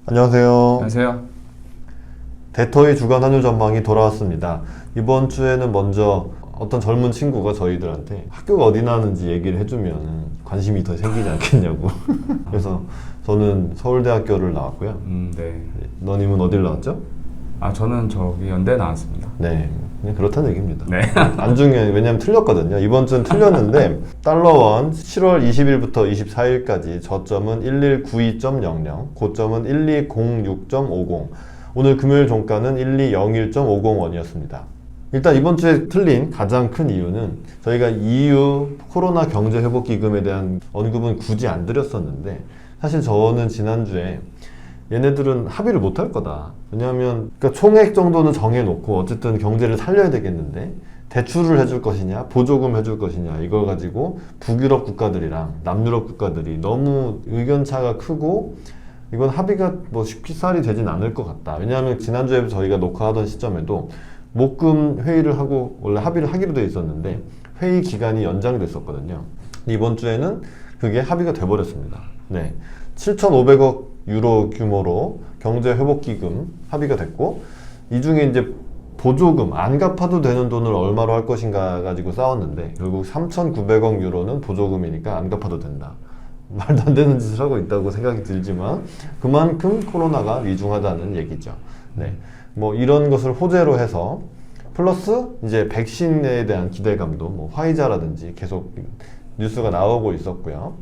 안녕하세요. 안녕하세요. 대터의 주간 환율 전망이 돌아왔습니다. 이번 주에는 먼저 어떤 젊은 친구가 저희들한테 학교가 어디 나는지 얘기를 해주면 관심이 더 생기지 않겠냐고. 그래서 저는 서울대학교를 나왔고요. 네. 너님은 어딜 나왔죠? 저는 저기 연대 나왔습니다. 네, 그냥 그렇다는 얘기입니다. 네. 안 중요해요. 왜냐면 틀렸거든요. 이번 주는 틀렸는데 달러원 7월 20일부터 24일까지 저점은 1192.00, 고점은 1206.50, 오늘 금요일 종가는 1201.50원이었습니다. 일단 이번 주에 틀린 가장 큰 이유는 저희가 EU 코로나 경제회복기금에 대한 언급은 굳이 안 드렸었는데, 사실 저는 지난주에 얘네들은 합의를 못 할 거다. 왜냐하면 그러니까 총액 정도는 정해놓고 어쨌든 경제를 살려야 되겠는데 대출을 해줄 것이냐 보조금 해줄 것이냐 이걸 가지고 북유럽 국가들이랑 남유럽 국가들이 너무 의견차가 크고 이건 합의가 뭐 쉽사리 되진 않을 것 같다. 왜냐하면 지난주에 저희가 녹화하던 시점에도 목금 회의를 하고 원래 합의를 하기로 돼 있었는데 회의 기간이 연장됐었거든요. 이번 주에는 그게 합의가 돼버렸습니다. 네, 7,500억 유로 규모로 경제회복기금 합의가 됐고, 이 중에 이제 보조금 안 갚아도 되는 돈을 얼마로 할 것인가 가지고 싸웠는데 결국 3,900억 유로는 보조금이니까 안 갚아도 된다. 말도 안 되는 짓을 하고 있다고 생각이 들지만 그만큼 코로나가 위중하다는 얘기죠. 네, 뭐 이런 것을 호재로 해서 플러스 이제 백신에 대한 기대감도 뭐 화이자라든지 계속 뉴스가 나오고 있었고요.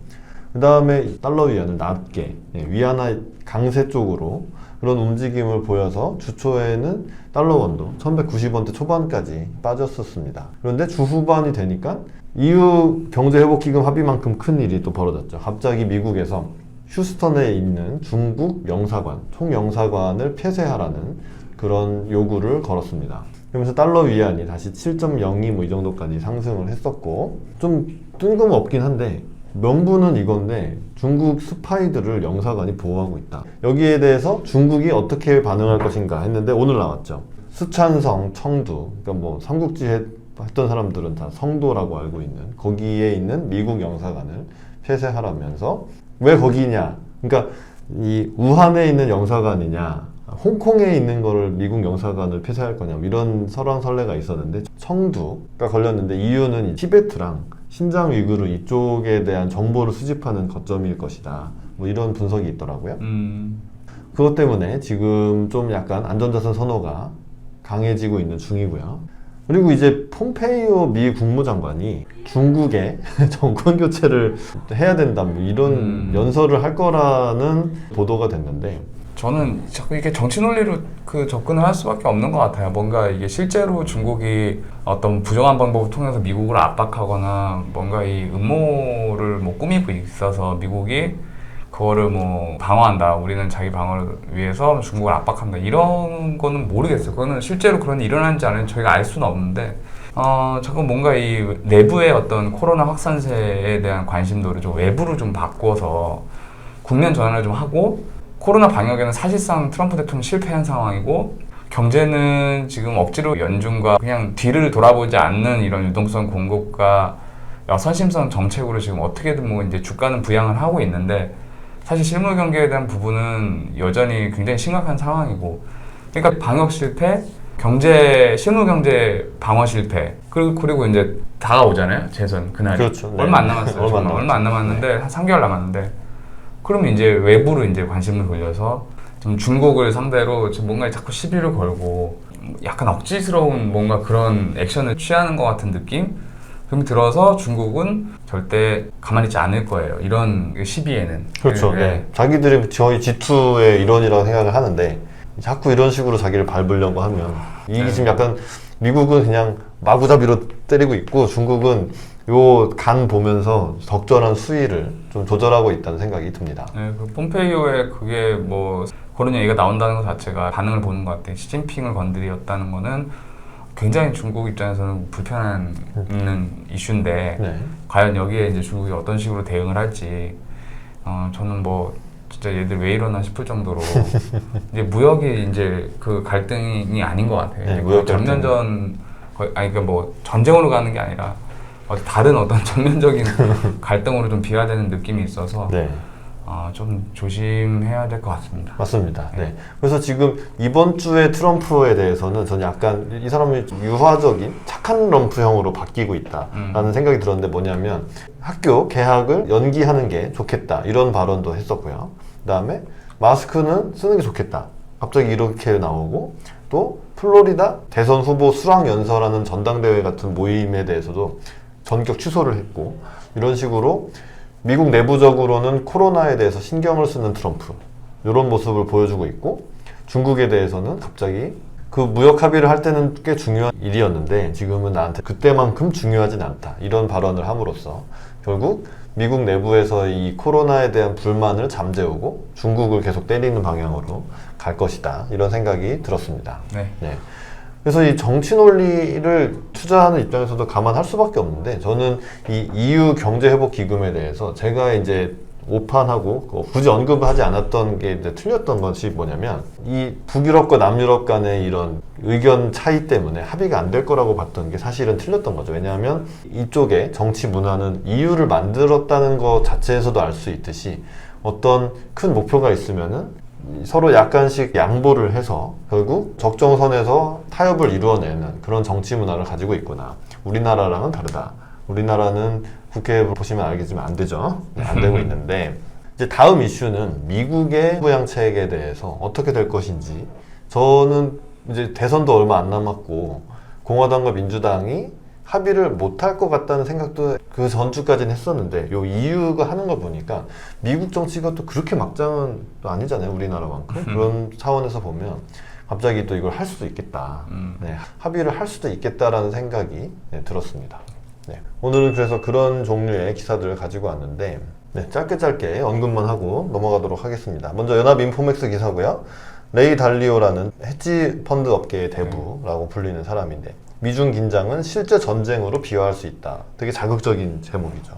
그 다음에 달러 위안을 낮게 위안화 강세 쪽으로 그런 움직임을 보여서 주초에는 달러 원도 1190원대 초반까지 빠졌었습니다. 그런데 주 후반이 되니까 EU 경제회복기금 합의만큼 큰 일이 또 벌어졌죠. 갑자기 미국에서 휴스턴에 있는 중국 영사관, 총영사관을 폐쇄하라는 그런 요구를 걸었습니다. 그러면서 달러 위안이 다시 7.02 뭐 이 정도까지 상승을 했었고, 좀 뜬금없긴 한데 명분은 이건데 중국 스파이들을 영사관이 보호하고 있다. 여기에 대해서 중국이 어떻게 반응할 것인가 했는데 오늘 나왔죠. 스촨성, 청두, 그러니까 뭐 삼국지 했던 사람들은 다 성도라고 알고 있는 거기에 있는 미국 영사관을 폐쇄하라면서, 왜 거기냐? 그러니까 이 우한에 있는 영사관이냐, 홍콩에 있는 거를 미국 영사관을 폐쇄할 거냐, 이런 설왕설래가 있었는데 청두가 걸렸는데 이유는 이 티베트랑 신장 위구르 이쪽에 대한 정보를 수집하는 거점일 것이다. 뭐 이런 분석이 있더라고요. 그것 때문에 지금 좀 약간 안전자산 선호가 강해지고 있는 중이고요. 그리고 이제 폼페이오 미 국무장관이 중국에 정권 교체를 해야 된다, 뭐 이런 연설을 할 거라는 보도가 됐는데, 저는 자꾸 이게 정치 논리로 접근을 할 수밖에 없는 것 같아요. 뭔가 이게 실제로 중국이 어떤 부정한 방법을 통해서 미국을 압박하거나 뭔가 이 음모를 뭐 꾸미고 있어서 미국이 그거를 뭐 방어한다, 우리는 자기 방어를 위해서 중국을 압박한다, 이런 거는 모르겠어요. 그거는 실제로 그런 일이 일어난지 안 했는지 저희가 알 수는 없는데, 자꾸 뭔가 이 내부의 어떤 코로나 확산세에 대한 관심도를 좀 외부로 좀 바꿔서 국면 전환을 좀 하고, 코로나 방역에는 사실상 트럼프 대통령 실패한 상황이고, 경제는 지금 억지로 연준과 그냥 뒤를 돌아보지 않는 이런 유동성 공급과 선심성 정책으로 지금 어떻게든 뭐 이제 주가는 부양을 하고 있는데, 사실 실물 경제에 대한 부분은 여전히 굉장히 심각한 상황이고, 그러니까 방역 실패, 실물 경제 방어 실패, 그리고 이제 다가오잖아요, 재선 그날이. 그렇죠. 네. 얼마 안 남았어요. 얼마 안 남았는데 한 3개월 남았는데. 그러면 이제 외부로 이제 관심을 돌려서 좀 중국을 상대로 지금 뭔가 자꾸 시비를 걸고 약간 억지스러운 뭔가 그런 액션을 취하는 것 같은 느낌? 그럼 들어서 중국은 절대 가만히 있지 않을 거예요, 이런 시비에는. 그렇죠. 네. 자기들이 저희 G2의 일원이라고 생각을 하는데 자꾸 이런 식으로 자기를 밟으려고 하면 이게 지금 약간 미국은 그냥 마구잡이로 때리고 있고 중국은 요 간 보면서 적절한 수위를 좀 조절하고 있다는 생각이 듭니다. 네, 그 폼페이오의 그게 뭐 그런 얘기가 나온다는 것 자체가 반응을 보는 것 같아요. 시진핑을 건드렸다는 거는 굉장히 중국 입장에서는 불편한 이슈인데, 네. 과연 여기에 이제 중국이 어떤 식으로 대응을 할지, 저는 뭐 진짜 얘들 왜 이러나 싶을 정도로 이제 무역이 이제 그 갈등이 아닌 것 같아요. 네, 무역 전면전, 그러니까 뭐 전쟁으로 가는 게 아니라 다른 어떤 전면적인 갈등으로 좀 비화되는 느낌이 있어서, 네. 좀 조심해야 될 것 같습니다. 맞습니다. 네. 그래서 지금 이번 주에 트럼프에 대해서는 저는 약간 이 사람이 좀 유화적인 착한 럼프형으로 바뀌고 있다라는 생각이 들었는데 뭐냐면 학교 개학을 연기하는 게 좋겠다 이런 발언도 했었고요. 그 다음에 마스크는 쓰는 게 좋겠다. 갑자기 이렇게 나오고 또 플로리다 대선 후보 수락 연설하는 전당대회 같은 모임에 대해서도 전격 취소를 했고 이런 식으로 미국 내부적으로는 코로나에 대해서 신경을 쓰는 트럼프 이런 모습을 보여주고 있고 중국에 대해서는 갑자기 그 무역 합의를 할 때는 꽤 중요한 일이었는데 지금은 나한테 그때만큼 중요하진 않다 이런 발언을 함으로써 결국 미국 내부에서 이 코로나에 대한 불만을 잠재우고 중국을 계속 때리는 방향으로 갈 것이다 이런 생각이 들었습니다. 네. 네. 그래서 이 정치 논리를 투자하는 입장에서도 감안할 수밖에 없는데 저는 이 EU 경제회복 기금에 대해서 제가 이제 오판하고 굳이 언급을 하지 않았던 게 이제 틀렸던 것이 뭐냐면 이 북유럽과 남유럽 간의 이런 의견 차이 때문에 합의가 안 될 거라고 봤던 게 사실은 틀렸던 거죠. 왜냐하면 이쪽에 정치 문화는 EU를 만들었다는 것 자체에서도 알 수 있듯이 어떤 큰 목표가 있으면은 서로 약간씩 양보를 해서 결국 적정선에서 타협을 이루어내는 그런 정치 문화를 가지고 있구나. 우리나라랑은 다르다. 우리나라는 국회에 보시면 알겠지만 안 되죠. 안 되고 있는데 이제 다음 이슈는 미국의 부양책에 대해서 어떻게 될 것인지 저는 이제 대선도 얼마 안 남았고 공화당과 민주당이 합의를 못할 것 같다는 생각도 그 전주까지는 했었는데 요 EU가 하는 거 보니까 미국 정치가 또 그렇게 막장은 또 아니잖아요. 우리나라만큼. 그런 차원에서 보면 갑자기 또 이걸 할 수도 있겠다. 네, 합의를 할 수도 있겠다라는 생각이 들었습니다. 네, 오늘은 그래서 그런 종류의 기사들을 가지고 왔는데 네, 짧게 언급만 하고 넘어가도록 하겠습니다. 먼저 연합인포맥스 기사고요. 레이 달리오라는 헤지 펀드 업계의 대부라고 불리는 사람인데 미중 긴장은 실제 전쟁으로 비화할 수 있다. 되게 자극적인 제목이죠.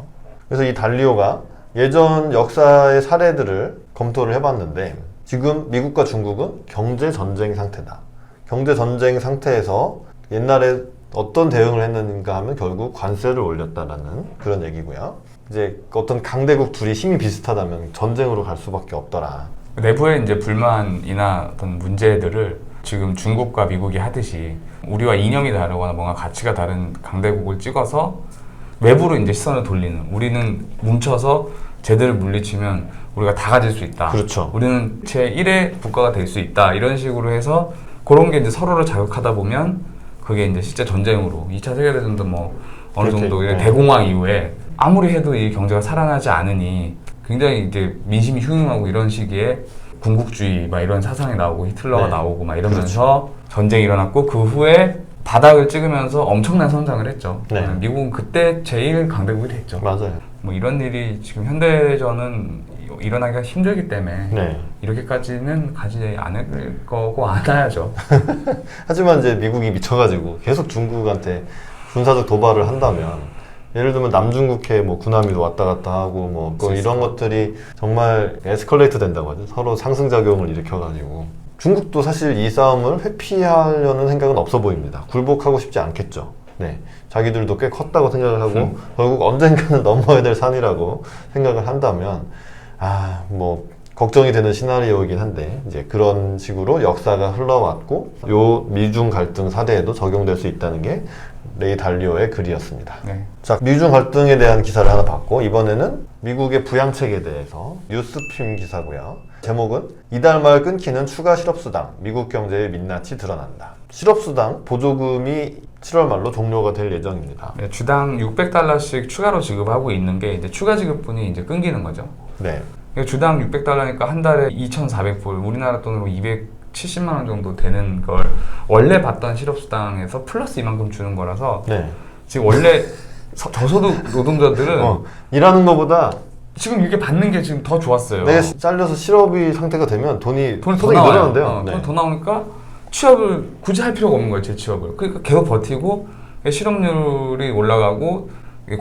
그래서 이 달리오가 예전 역사의 사례들을 검토를 해봤는데 지금 미국과 중국은 경제 전쟁 상태다. 경제 전쟁 상태에서 옛날에 어떤 대응을 했는가 하면 결국 관세를 올렸다라는 그런 얘기고요. 이제 어떤 강대국 둘이 힘이 비슷하다면 전쟁으로 갈 수밖에 없더라. 내부의 이제 불만이나 어떤 문제들을 지금 중국과 미국이 하듯이 우리와 이념이 다르거나 뭔가 가치가 다른 강대국을 찍어서 외부로 이제 시선을 돌리는 우리는 뭉쳐서 쟤들을 물리치면 우리가 다 가질 수 있다. 그렇죠. 우리는 제1의 국가가 될 수 있다. 이런 식으로 해서 그런 게 이제 서로를 자극하다 보면 그게 이제 실제 전쟁으로 2차 세계대전도 뭐 어느 정도 네. 대공황 이후에 아무리 해도 이 경제가 살아나지 않으니 굉장히 이제 민심이 흉흉하고 이런 시기에 군국주의 막 이런 사상이 나오고 히틀러가 네. 나오고 막 이러면서 전쟁이 일어났고 그 후에 바닥을 찍으면서 엄청난 성장을 했죠. 네. 미국은 그때 제일 강대국이 됐죠. 맞아요. 뭐 이런 일이 지금 현대전은 일어나기가 힘들기 때문에 네. 이렇게까지는 가지 않을 거고 않아야죠. 하지만 이제 미국이 미쳐가지고 계속 중국한테 군사적 도발을 한다면 예를 들면 남중국해 뭐 군함이 왔다 갔다 하고 뭐 이런 것들이 정말 에스컬레이트 된다고 하죠. 서로 상승작용을 일으켜가지고 중국도 사실 이 싸움을 회피하려는 생각은 없어 보입니다. 굴복하고 싶지 않겠죠. 네, 자기들도 꽤 컸다고 생각을 하고 결국 언젠가는 넘어야 될 산이라고 생각을 한다면 뭐 걱정이 되는 시나리오이긴 한데 이제 그런 식으로 역사가 흘러왔고 요 미중 갈등 사대에도 적용될 수 있다는 게 레이 달리오의 글이었습니다. 네. 자, 미중 갈등에 대한 기사를 하나 봤고 이번에는 미국의 부양책에 대해서 뉴스핌 기사고요. 제목은 이달 말 끊기는 추가 실업수당, 미국 경제의 민낯이 드러난다. 실업수당 보조금이 7월 말로 종료가 될 예정입니다. 네, 주당 600달러씩 추가로 지급하고 있는 게 이제 추가 지급분이 이제 끊기는 거죠. 네. 주당 600달러니까 한 달에 2,400불, 우리나라 돈으로 270만 원 정도 되는 걸 원래 받던 실업수당에서 플러스 이만큼 주는 거라서 네. 지금 원래 저소득 노동자들은 일하는 것보다 지금 이게 받는 게 지금 더 좋았어요. 내가 잘려서 실업이 상태가 되면 돈이 더 소득이 나와요. 늘어난대요. 네. 돈이 더 나오니까 취업을 굳이 할 필요가 없는 거예요. 재취업을. 그러니까 계속 버티고 실업률이 올라가고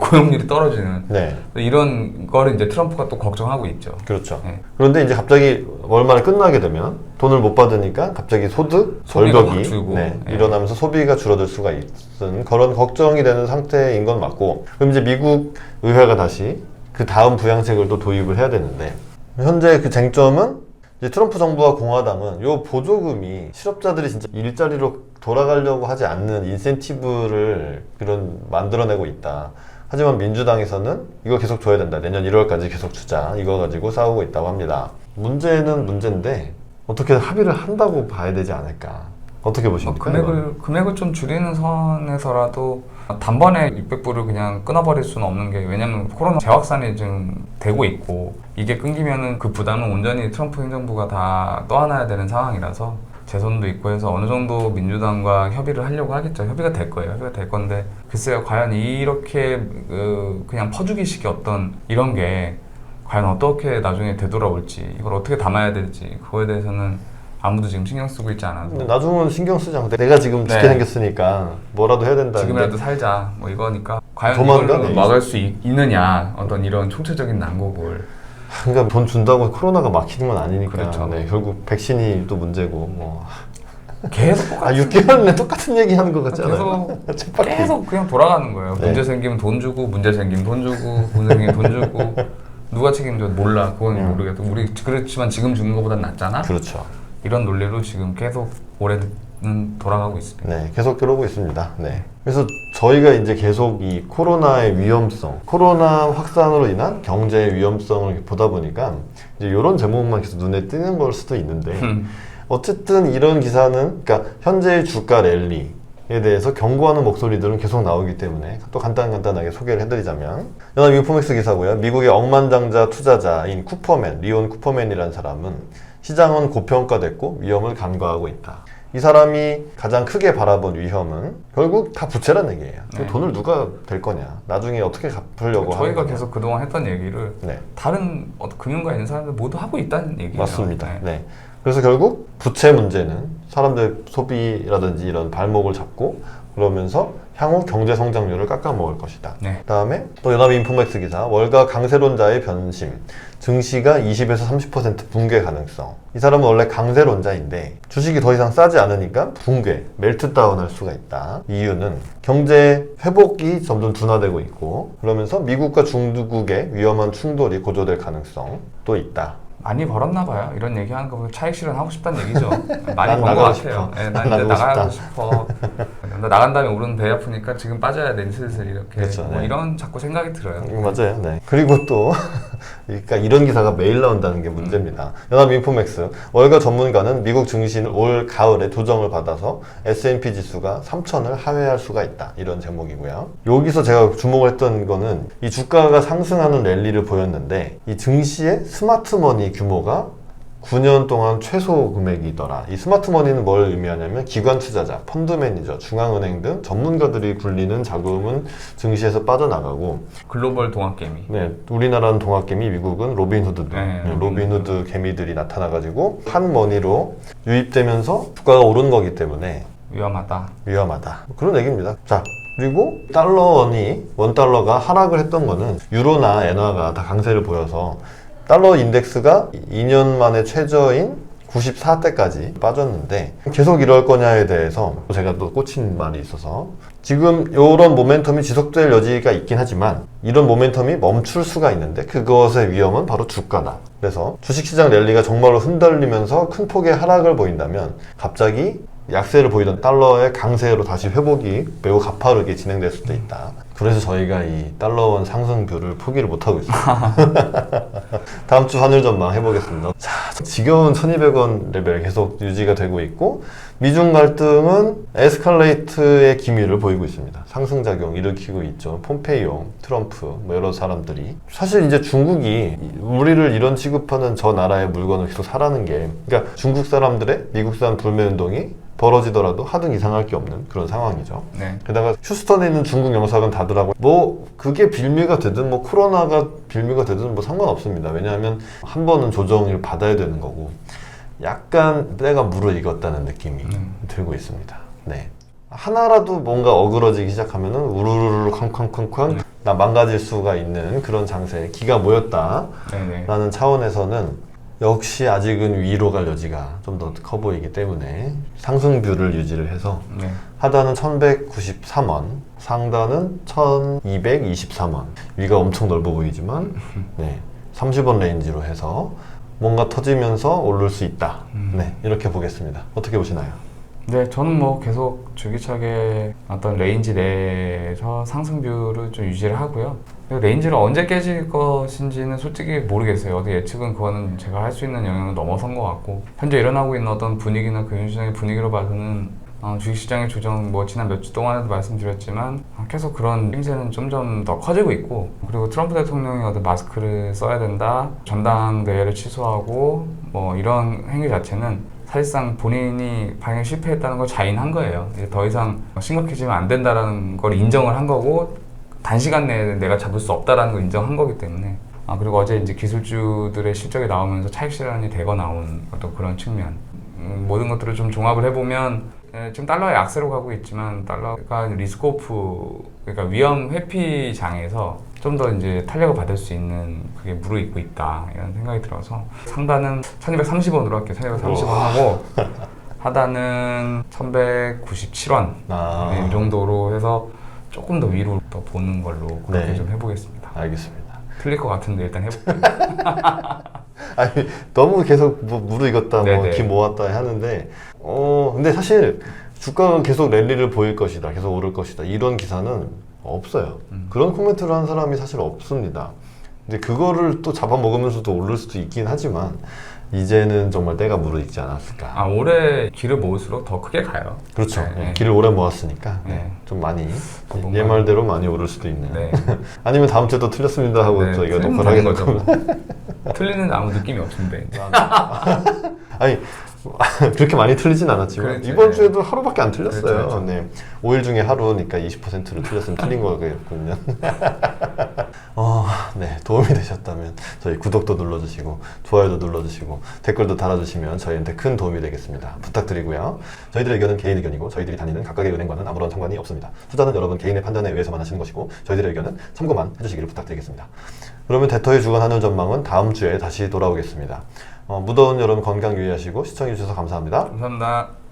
고용률이 떨어지는 네. 이런 거를 이제 트럼프가 또 걱정하고 있죠. 그렇죠. 네. 그런데 이제 갑자기 월말에 끝나게 되면 돈을 못 받으니까 갑자기 소득 소비가 절벽이 확 줄고. 네. 일어나면서 소비가 줄어들 수가 있는 그런 걱정이 되는 상태인 건 맞고 그럼 이제 미국 의회가 다시 그 다음 부양책을 또 도입을 해야 되는데 현재 그 쟁점은 이제 트럼프 정부와 공화당은 요 보조금이 실업자들이 진짜 일자리로 돌아가려고 하지 않는 인센티브를 그런 만들어내고 있다. 하지만 민주당에서는 이거 계속 줘야 된다. 내년 1월까지 계속 주자. 이거 가지고 싸우고 있다고 합니다. 문제는 문제인데 어떻게 합의를 한다고 봐야 되지 않을까. 어떻게 보십니까? 금액을 좀 줄이는 선에서라도 단번에 600불을 그냥 끊어버릴 수는 없는 게, 왜냐면 코로나 재확산이 지금 되고 있고 이게 끊기면은 그 부담은 온전히 트럼프 행정부가 다 떠안아야 되는 상황이라서 제 손도 있고 해서 어느 정도 민주당과 협의를 하려고 하겠죠. 협의가 될 거예요. 협의가 될 건데 글쎄요, 과연 이렇게 그냥 퍼주기식의 어떤 이런 게 과연 어떻게 나중에 되돌아올지, 이걸 어떻게 담아야 될지 그거에 대해서는 아무도 지금 신경 쓰고 있지 않아서. 근데 나중은 신경 쓰지 않고 내가 지금 죽게 생겼으니까 뭐라도 해야 된다. 지금이라도 살자 뭐 이거니까 과연 도망가? 이걸 막을 수 있느냐, 어떤 이런 총체적인 난국을. 그러니까 돈 준다고 코로나가 막히는 건 아니니까. 그렇죠. 네, 결국 백신이 또 문제고 뭐. 계속 똑같은 6개월 내 똑같은 얘기 하는 것 같지 않아요? 계속 그냥 돌아가는 거예요. 네. 문제 생기면 돈 주고, 문제 생기면 돈 주고, 문제 생기면 돈 주고. 누가 책임져? 몰라. 그건 모르겠고. 우리 그렇지만 지금 주는 것보단 낫잖아. 그렇죠. 이런 논리로 지금 계속 올해는 돌아가고 있습니다. 네, 계속 그러고 있습니다. 네. 그래서 저희가 이제 계속 이 코로나의 위험성, 코로나 확산으로 인한 경제의 위험성을 보다 보니까 이제 이런 제목만 계속 눈에 띄는 걸 수도 있는데 어쨌든 이런 기사는, 그러니까 현재의 주가 랠리에 대해서 경고하는 목소리들은 계속 나오기 때문에 또 간단하게 소개를 해드리자면, 연합인포맥스 기사고요. 미국의 억만장자 투자자인 쿠퍼맨, 리온 쿠퍼맨이라는 사람은 시장은 고평가됐고 위험을 간과하고 있다. 이 사람이 가장 크게 바라본 위험은 결국 다 부채라는 얘기예요. 네. 돈을 누가 댈 거냐, 나중에 어떻게 갚으려고 하는 저희가 거냐. 계속 그동안 했던 얘기를 네. 다른 금융가에 있는 사람들 모두 하고 있다는 얘기예요. 맞습니다. 네. 네. 그래서 결국 부채 문제는 사람들 소비라든지 이런 발목을 잡고 그러면서 향후 경제 성장률을 깎아먹을 것이다. 네. 그다음에 또 연합인포맥스 기사, 월가 강세론자의 변심, 증시가 20에서 30% 붕괴 가능성. 이 사람은 원래 강세론자인데 주식이 더 이상 싸지 않으니까 붕괴, 멜트다운 할 수가 있다. 이유는 경제 회복이 점점 둔화되고 있고 그러면서 미국과 중국의 위험한 충돌이 고조될 가능성도 있다. 많이 벌었나 봐요. 이런 얘기하는 거 보면 차익 실현하고 싶다는 얘기죠. 많이 난 번 것 나가고 같아요. 싶어. 네, 난 이제 나가고 싶어. 나 나간 다음에 오르는 배 아프니까 지금 빠져야 돼, 슬슬 이렇게. 그렇죠, 뭐 네. 이런 자꾸 생각이 들어요. 맞아요. 네. 그리고 또 그러니까 이런 기사가 매일 나온다는 게 문제입니다. 연합인포맥스 월가 전문가는 미국 증시는 올 가을에 조정을 받아서 S&P 지수가 3,000을 하회할 수가 있다. 이런 제목이고요. 여기서 제가 주목을 했던 거는 이 주가가 상승하는 랠리를 보였는데 이 증시의 스마트머니 규모가 9년 동안 최소 금액이더라. 이 스마트머니는 뭘 의미하냐면 기관 투자자, 펀드 매니저, 중앙은행 등 전문가들이 굴리는 자금은 증시에서 빠져나가고, 글로벌 동학개미. 네, 우리나라는 동학개미, 미국은 로빈후드, 네, 로빈후드 개미들이 나타나가지고 한 머니로 유입되면서 주가가 오른 거기 때문에 위험하다. 그런 얘기입니다. 자, 그리고 달러원이 원달러가 하락을 했던 거는 유로나 엔화가 다 강세를 보여서 달러 인덱스가 2년 만에 최저인 94대까지 빠졌는데 계속 이럴 거냐에 대해서 제가 또 꽂힌 말이 있어서, 지금 이런 모멘텀이 지속될 여지가 있긴 하지만 이런 모멘텀이 멈출 수가 있는데 그것의 위험은 바로 주가다. 그래서 주식시장 랠리가 정말로 흔들리면서 큰 폭의 하락을 보인다면 갑자기 약세를 보이던 달러의 강세로 다시 회복이 매우 가파르게 진행될 수도 있다. 그래서 저희가 이 달러원 상승뷰를 포기를 못하고 있습니다. 다음 주 환율 전망 해보겠습니다. 자, 지겨운 1200원 레벨 계속 유지가 되고 있고, 미중 갈등은 에스컬레이트의 기미를 보이고 있습니다. 상승작용 일으키고 있죠. 폼페이오, 트럼프, 뭐 여러 사람들이. 사실 이제 중국이 우리를 이런 취급하는 저 나라의 물건을 계속 사라는 게, 그러니까 중국 사람들의 미국산 불매운동이 벌어지더라도 하등 이상할 게 없는 그런 상황이죠. 네. 게다가 휴스턴에 있는 중국 영사관 닫으라고, 뭐 그게 빌미가 되든 뭐 코로나가 빌미가 되든 뭐 상관없습니다. 왜냐하면 한 번은 조정을 받아야 되는 거고, 약간 때가 무르익었다는 느낌이 들고 있습니다. 네. 하나라도 뭔가 어그러지기 시작하면은 우르르르 쾅쾅쾅쾅 나 망가질 수가 있는 그런 장세에 기가 모였다라는 차원에서는 역시 아직은 위로 갈 여지가 좀 더 커 보이기 때문에 상승뷰를 유지를 해서 하단은 1193원, 상단은 1223원. 위가 엄청 넓어 보이지만 네, 30원 레인지로 해서 뭔가 터지면서 오를 수 있다. 네, 이렇게 보겠습니다. 어떻게 보시나요? 네, 저는 뭐 계속 주기차게 어떤 레인지 내에서 상승뷰를 좀 유지를 하고요. 레인지를 언제 깨질 것인지는 솔직히 모르겠어요. 어디 예측은 그거는 제가 할 수 있는 영역을 넘어선 것 같고, 현재 일어나고 있는 어떤 분위기나 금융시장의 분위기로 봐서는 주식시장의 조정 뭐 지난 몇 주 동안에도 말씀드렸지만 계속 그런 행세는 점점 더 커지고 있고, 그리고 트럼프 대통령이 어떤 마스크를 써야 된다, 전당대회를 취소하고 뭐 이런 행위 자체는 사실상 본인이 방역 실패했다는 걸 자인한 거예요. 이제 더 이상 심각해지면 안 된다라는 걸 인정을 한 거고, 단시간 내에 내가 잡을 수 없다라는 걸 인정한 거기 때문에. 그리고 어제 이제 기술주들의 실적이 나오면서 차익 실현이 되고 나온 어떤 그런 측면, 모든 것들을 좀 종합을 해보면 지금 달러의 약세로 가고 있지만 달러가 리스크오프, 그러니까 위험 회피 장에서 좀 더 이제 탄력을 받을 수 있는 그게 무르익고 있다, 이런 생각이 들어서 상단은 1230원으로 할게요. 1230원 하고 하단은 1197원 이 정도로 해서 조금 더 위로 더 보는 걸로 그렇게 네. 좀 해보겠습니다. 알겠습니다. 틀릴 것 같은데 일단 해볼게요. 아니, 너무 계속 뭐 무르익었다, 뭐 네네. 기 모았다 하는데, 근데 사실 주가가 계속 랠리를 보일 것이다, 계속 오를 것이다, 이런 기사는 없어요. 그런 코멘트를 한 사람이 사실 없습니다. 근데 그거를 또 잡아먹으면서도 오를 수도 있긴 하지만, 이제는 정말 때가 무르익지 않았을까. 올해 길을 모을수록 더 크게 가요. 그렇죠. 네. 네, 길을 오래 모았으니까 네. 좀 많이 뭔가- 얘 말대로 많이 오를 수도 있는. 네. 아니면 다음 주에 또 틀렸습니다 하고 네, 저희가 틀리면 녹화를 하게 되는 될 거죠. 겁니다. 뭐. 틀리는 아무 느낌이 없는데. 아니 그렇게 많이 틀리진 않았지만 그렇죠. 이번 네. 주에도 하루밖에 안 틀렸어요. 그렇죠. 네. 5일 중에 하루니까 20%를 틀렸으면 틀린 거였거든요. 네, 도움이 되셨다면 저희 구독도 눌러주시고 좋아요도 눌러주시고 댓글도 달아주시면 저희한테 큰 도움이 되겠습니다. 부탁드리고요. 저희들의 의견은 개인 의견이고 저희들이 다니는 각각의 은행과는 아무런 상관이 없습니다. 투자는 여러분 개인의 판단에 의해서만 하시는 것이고 저희들의 의견은 참고만 해주시기를 부탁드리겠습니다. 그러면 대터의 주간 한일 전망은 다음 주에 다시 돌아오겠습니다. 무더운 여름 건강 유의하시고 시청해주셔서 감사합니다. 감사합니다.